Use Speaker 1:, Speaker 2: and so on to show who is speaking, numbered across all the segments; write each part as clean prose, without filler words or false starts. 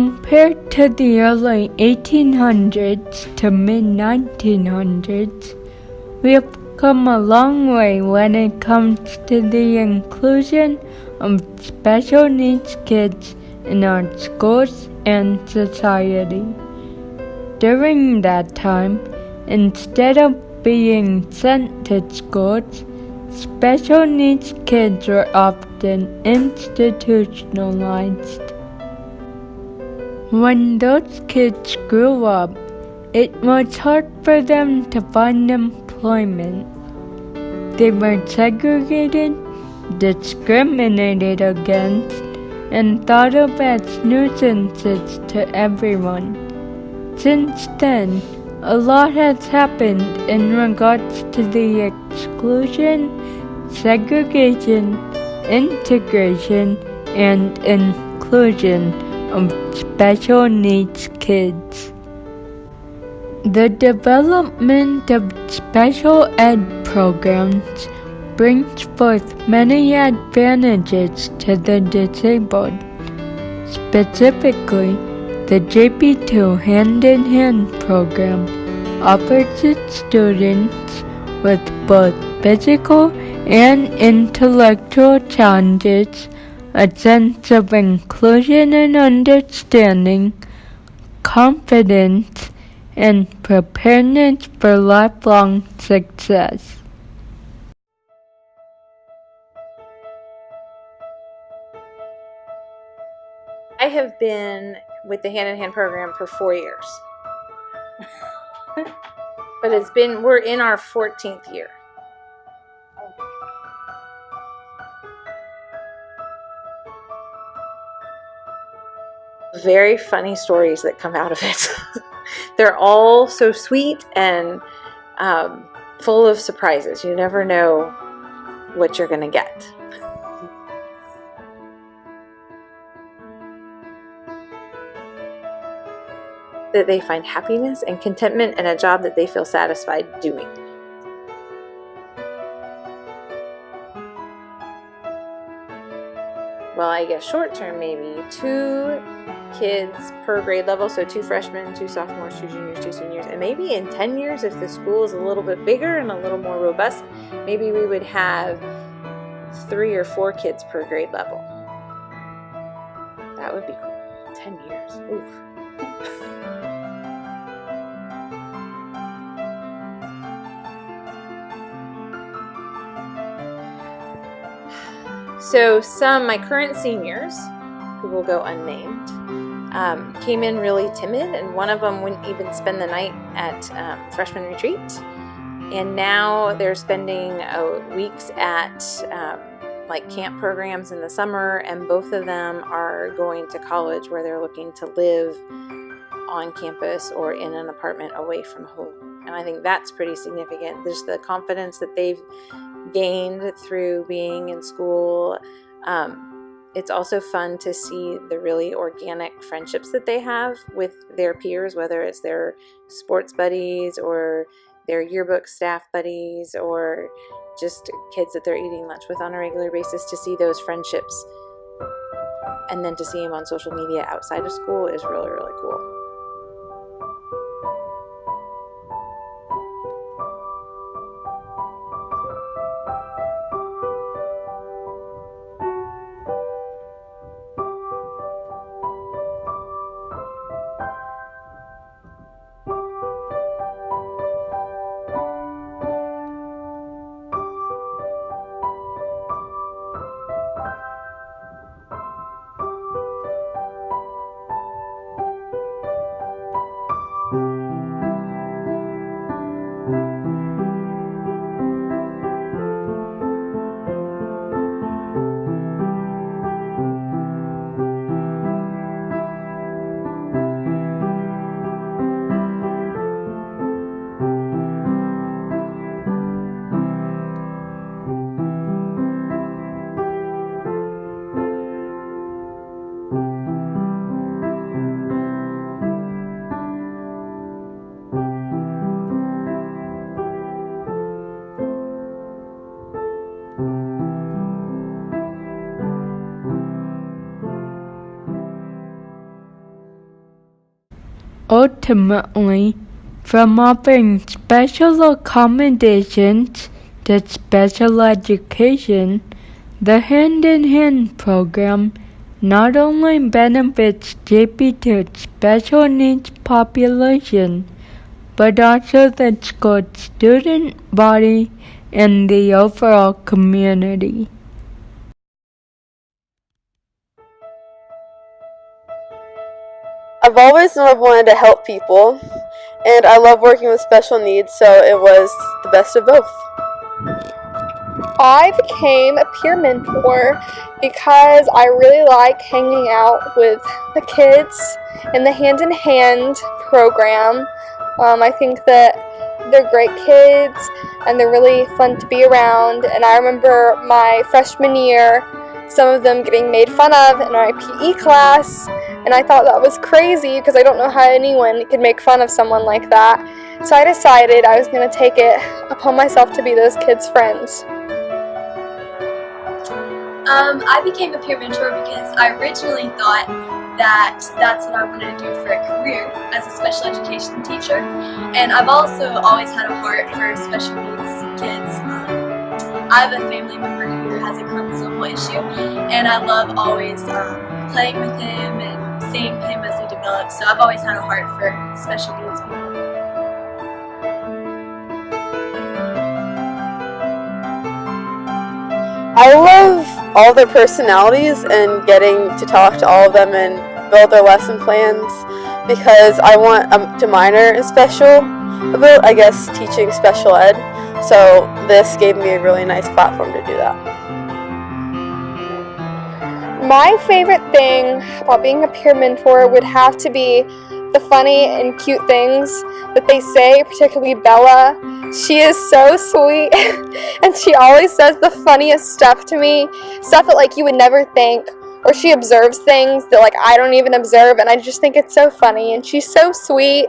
Speaker 1: Compared to the early 1800s to mid-1900s, we have come a long way when it comes to the inclusion of special needs kids in our schools and society. During that time, instead of being sent to schools, special needs kids were often institutionalized. When those kids grew up, it was hard for them to find employment. They were segregated, discriminated against, and thought of as nuisances to everyone. Since then, a lot has happened in regards to the exclusion, segregation, integration, and inclusion of special needs kids. The development of special ed programs brings forth many advantages to the disabled. Specifically, the JP2 hand-in-hand program offers its students with both physical and intellectual challenges a sense of inclusion and understanding, confidence, and preparedness for lifelong success.
Speaker 2: I have been with the hand-in-hand program for 4 years. But we're in our 14th year. Very funny stories that come out of it. They're all so sweet and full of surprises. You never know what you're going to get. That they find happiness and contentment in a job that they feel satisfied doing. Well, I guess short term, maybe 2 kids per grade level, so 2 freshmen, 2 sophomores, 2 juniors, 2 seniors, and maybe in 10 years, if the school is a little bit bigger and a little more robust, maybe we would have 3 or 4 kids per grade level. That would be cool. 10 years. Oof. So my current seniors, who will go unnamed, came in really timid, and one of them wouldn't even spend the night at freshman retreat. And now they're spending weeks at like camp programs in the summer, and both of them are going to college where they're looking to live on campus or in an apartment away from home. And I think that's pretty significant. There's the confidence that they've gained through being in school. It's also fun to see the really organic friendships that they have with their peers, whether it's their sports buddies or their yearbook staff buddies or just kids that they're eating lunch with on a regular basis. To see those friendships and then to see them on social media outside of school is really, really cool.
Speaker 1: Ultimately, from offering special accommodations to special education, the Hand-in-Hand program not only benefits JP2's special needs population, but also the school's student body and the overall community.
Speaker 3: I've always wanted to help people, and I love working with special needs, so it was the best of both.
Speaker 4: I became a peer mentor because I really like hanging out with the kids in the Hand-in-Hand program. I think that they're great kids and they're really fun to be around. And I remember my freshman year, some of them getting made fun of in my PE class, and I thought that was crazy because I don't know how anyone could make fun of someone like that. So I decided I was going to take it upon myself to be those kids' friends.
Speaker 5: I became a peer mentor because I originally thought that that's what I wanted to do for a career as a special education teacher, and I've also always had a heart for special needs kids. I have a family member who has a chromosomal issue, and I love always playing with him and seeing him as he develops, so I've always had a heart for special needs people.
Speaker 3: I love all their personalities and getting to talk to all of them and build their lesson plans because I want to minor in special ability, I guess teaching special ed, so this gave me a really nice platform to do that.
Speaker 4: My favorite thing about being a peer mentor would have to be the funny and cute things that they say, particularly Bella. She is so sweet and she always says the funniest stuff to me, stuff that like you would never think, or she observes things that like I don't even observe, and I just think it's so funny. And she's so sweet.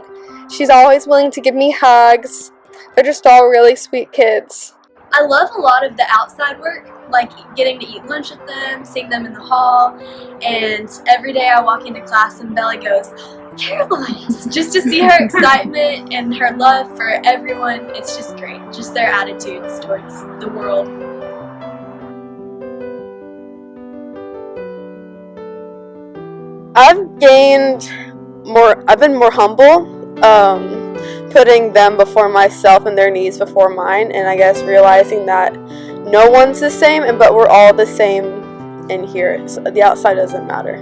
Speaker 4: She's always willing to give me hugs. They're just all really sweet kids.
Speaker 5: I love a lot of the outside work, like getting to eat lunch with them, seeing them in the hall, and every day I walk into class and Bella goes, "Caroline's," just to see her excitement and her love for everyone. It's just great, just their attitudes towards the world.
Speaker 3: I've been more humble, putting them before myself and their needs before mine, and I guess realizing that no one's the same, but we're all the same in here, so the outside doesn't matter.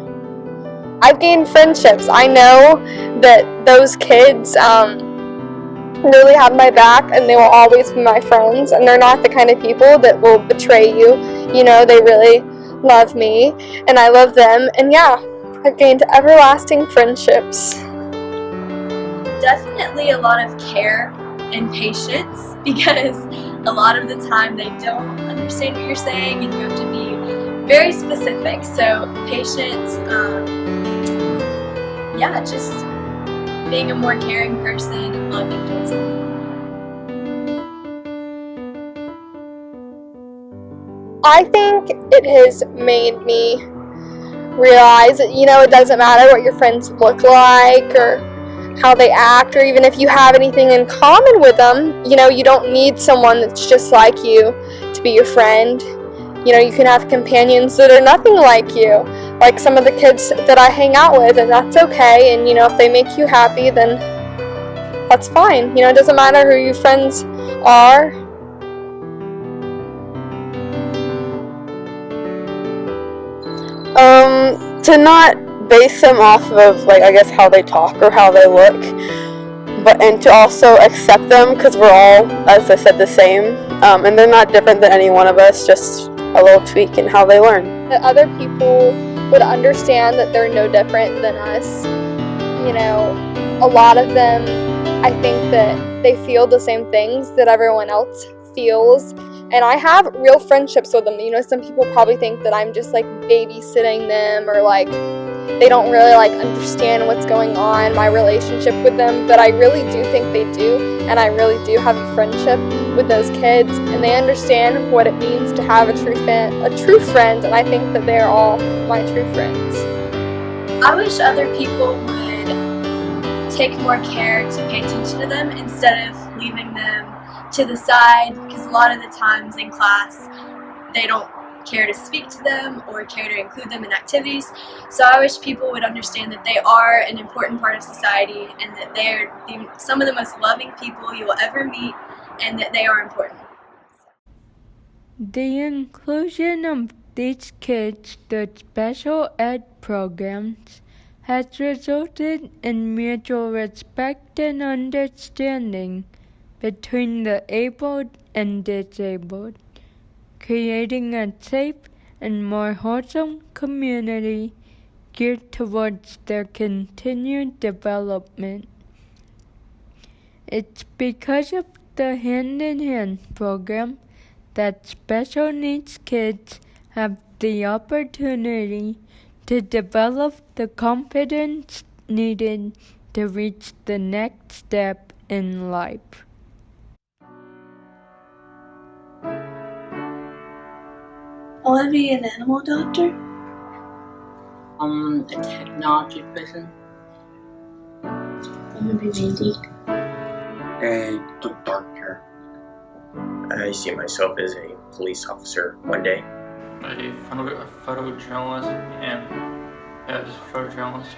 Speaker 4: I've gained friendships. I know that those kids really have my back and they will always be my friends, and they're not the kind of people that will betray you. You know, they really love me and I love them, and yeah, I've gained everlasting friendships.
Speaker 5: Definitely a lot of care and patience, because a lot of the time they don't understand what you're saying and you have to be very specific. So patience, just being a more caring person and loving towards them.
Speaker 4: I think it has made me realize that, you know, it doesn't matter what your friends look like or how they act, or even if you have anything in common with them. You know, you don't need someone that's just like you to be your friend. You know, you can have companions that are nothing like you, like some of the kids that I hang out with, and that's okay. And, you know, if they make you happy, then that's fine. You know, it doesn't matter who your friends are.
Speaker 3: To not base them off of, like, I guess how they talk or how they look, and to also accept them, because we're all, as I said, the same, and they're not different than any one of us, just a little tweak in how they learn.
Speaker 4: That other people would understand that they're no different than us. You know, a lot of them, I think that they feel the same things that everyone else feels, and I have real friendships with them. You know, some people probably think that I'm just like babysitting them, or like they don't really like understand what's going on, my relationship with them, but I really do think they do, and I really do have a friendship with those kids, and they understand what it means to have a true friend, and I think that they're all my true friends.
Speaker 5: I wish other people would take more care to pay attention to them instead of leaving them to the side, because a lot of the times in class they don't care to speak to them or care to include them in activities. So I wish people would understand that they are an important part of society and that they're some of the most loving people you will ever meet, and that they are important.
Speaker 1: The inclusion of these kids to special ed programs has resulted in mutual respect and understanding between the able and disabled, creating a safe and more wholesome community geared towards their continued development. It's because of the hand-in-hand program that special needs kids have the opportunity to develop the confidence needed to reach the next step in life.
Speaker 6: I want to be an animal doctor.
Speaker 7: A technology person.
Speaker 6: I want to be Mandy.
Speaker 8: A doctor.
Speaker 9: I see myself as a police officer one day.
Speaker 10: A photojournalist and as a photojournalist.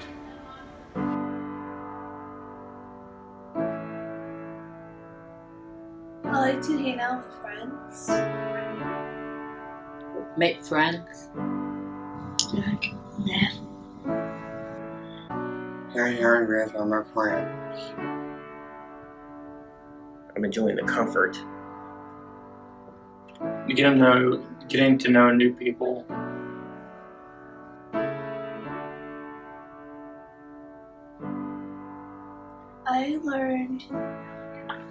Speaker 6: I like to hang out with friends.
Speaker 7: Make friends.
Speaker 6: Like math.
Speaker 8: Hang out with all my friends.
Speaker 9: I'm enjoying the comfort.
Speaker 10: Getting to know new people.
Speaker 6: I learned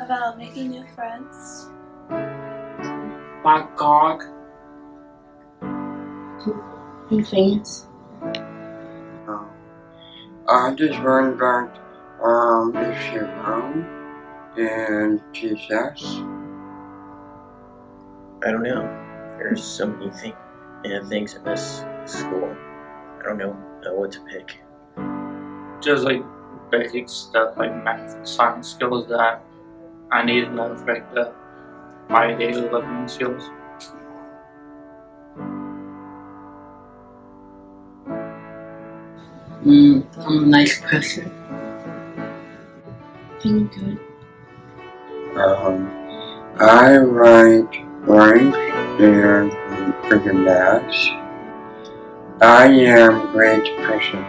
Speaker 6: about making new friends.
Speaker 7: My dog.
Speaker 6: And fans.
Speaker 8: I just learned about Islam and Jesus.
Speaker 9: I don't know. There's so many things in this school. I don't know what to pick.
Speaker 10: Just like basic stuff like math and science skills that I need to know for like my daily living skills.
Speaker 7: I'm a nice person.
Speaker 6: Feeling good.
Speaker 8: I write rhymes and freaking maths. I am a great person.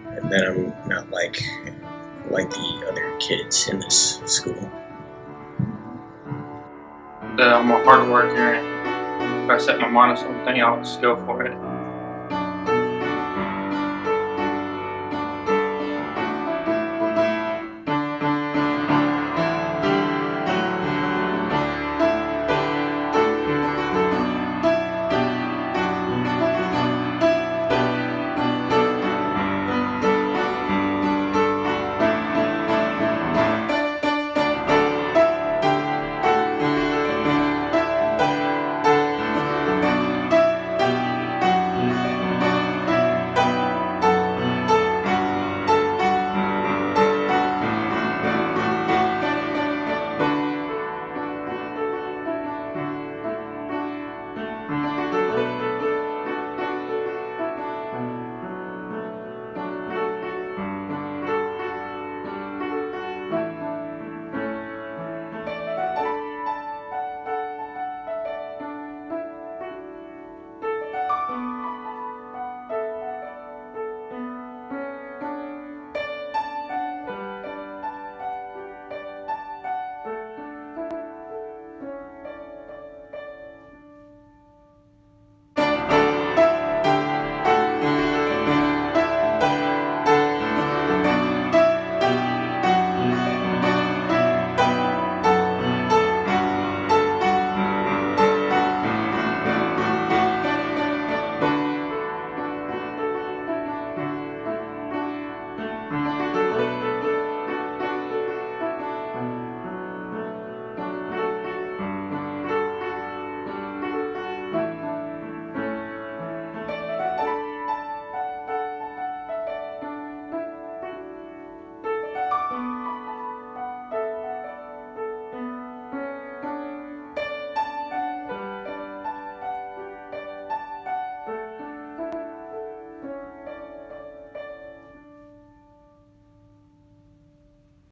Speaker 9: And then I'm not like the other kids in this school.
Speaker 10: That I'm a hard worker, and if I set my mind on something, I'll just go for it.